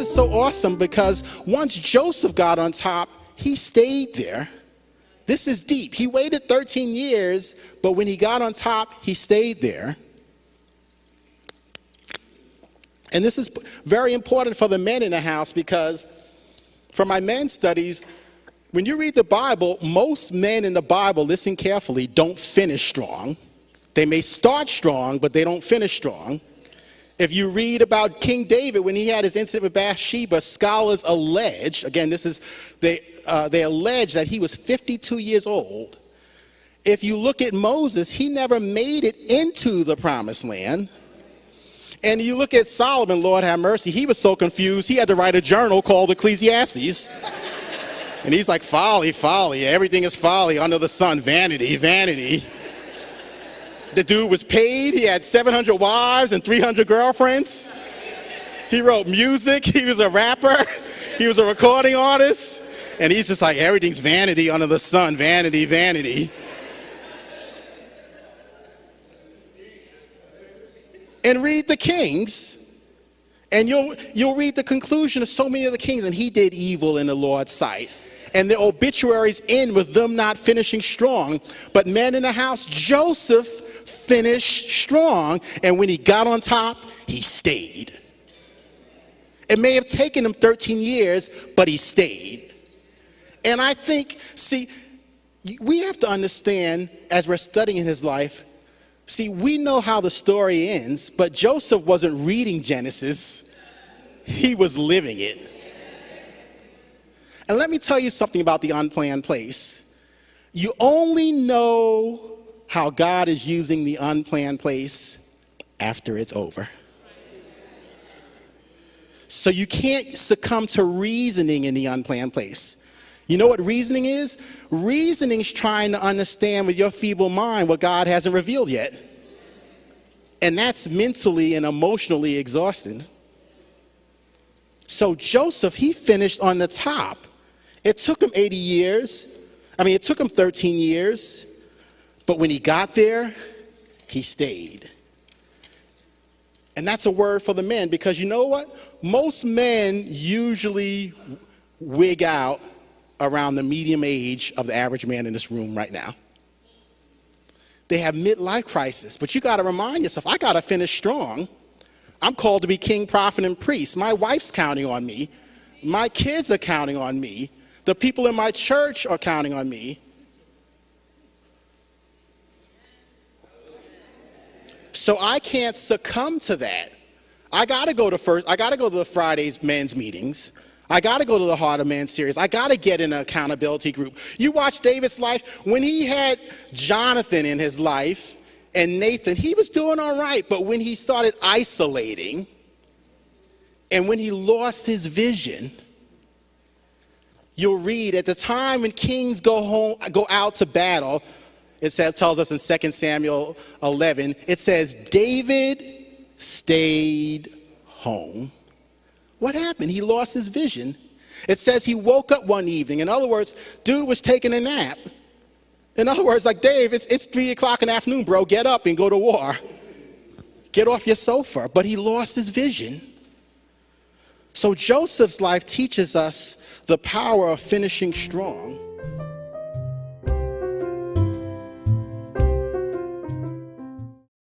is so awesome because once Joseph got on top, he stayed there. This is deep. He waited 13 years, but when he got on top, he stayed there. And this is very important for the men in the house because for my men's studies, when you read the Bible, most men in the Bible, listen carefully, don't finish strong. They may start strong, but they don't finish strong. If you read about King David, when he had his incident with Bathsheba, scholars allege, again, they allege that he was 52 years old. If you look at Moses, he never made it into the promised land. And you look at Solomon, Lord have mercy, he was so confused, he had to write a journal called Ecclesiastes. And he's like, folly, folly, everything is folly under the sun, vanity, vanity. The dude was paid, he had 700 wives and 300 girlfriends. He wrote music, he was a rapper, he was a recording artist. And he's just like, everything's vanity under the sun, vanity, vanity. And read the Kings, and you'll read the conclusion of so many of the kings, and he did evil in the Lord's sight. And the obituaries end with them not finishing strong. But men in the house, Joseph finished strong, and when he got on top, he stayed. It may have taken him 13 years, but he stayed. And I think, see, we have to understand as we're studying his life, see, we know how the story ends, but Joseph wasn't reading Genesis. He was living it. And let me tell you something about the unplanned place. You only know how God is using the unplanned place after it's over. So you can't succumb to reasoning in the unplanned place. You know what reasoning is? Reasoning's trying to understand with your feeble mind what God hasn't revealed yet. And that's mentally and emotionally exhausting. So Joseph, he finished on the top. It took him 80 years. It took him 13 years. But when he got there, he stayed. And that's a word for the men, because you know what? Most men usually wig out around the medium age of the average man in this room right now. They have midlife crisis, but you got to remind yourself, I got to finish strong. I'm called to be king, prophet, and priest. My wife's counting on me. My kids are counting on me. The people in my church are counting on me. So I can't succumb to that. I got to go to the Fridays men's meetings. I got to go to the Heart of Man series. I got to get in an accountability group. You watch David's life. When he had Jonathan in his life and Nathan, he was doing all right. But when he started isolating and when he lost his vision, you'll read at the time when kings go out to battle, tells us in 2 Samuel 11, it says, David stayed home. What happened? He lost his vision. It says he woke up one evening. In other words, dude was taking a nap. In other words, like, Dave, it's 3 o'clock in the afternoon, bro. Get up and go to war. Get off your sofa. But he lost his vision. So Joseph's life teaches us the power of finishing strong.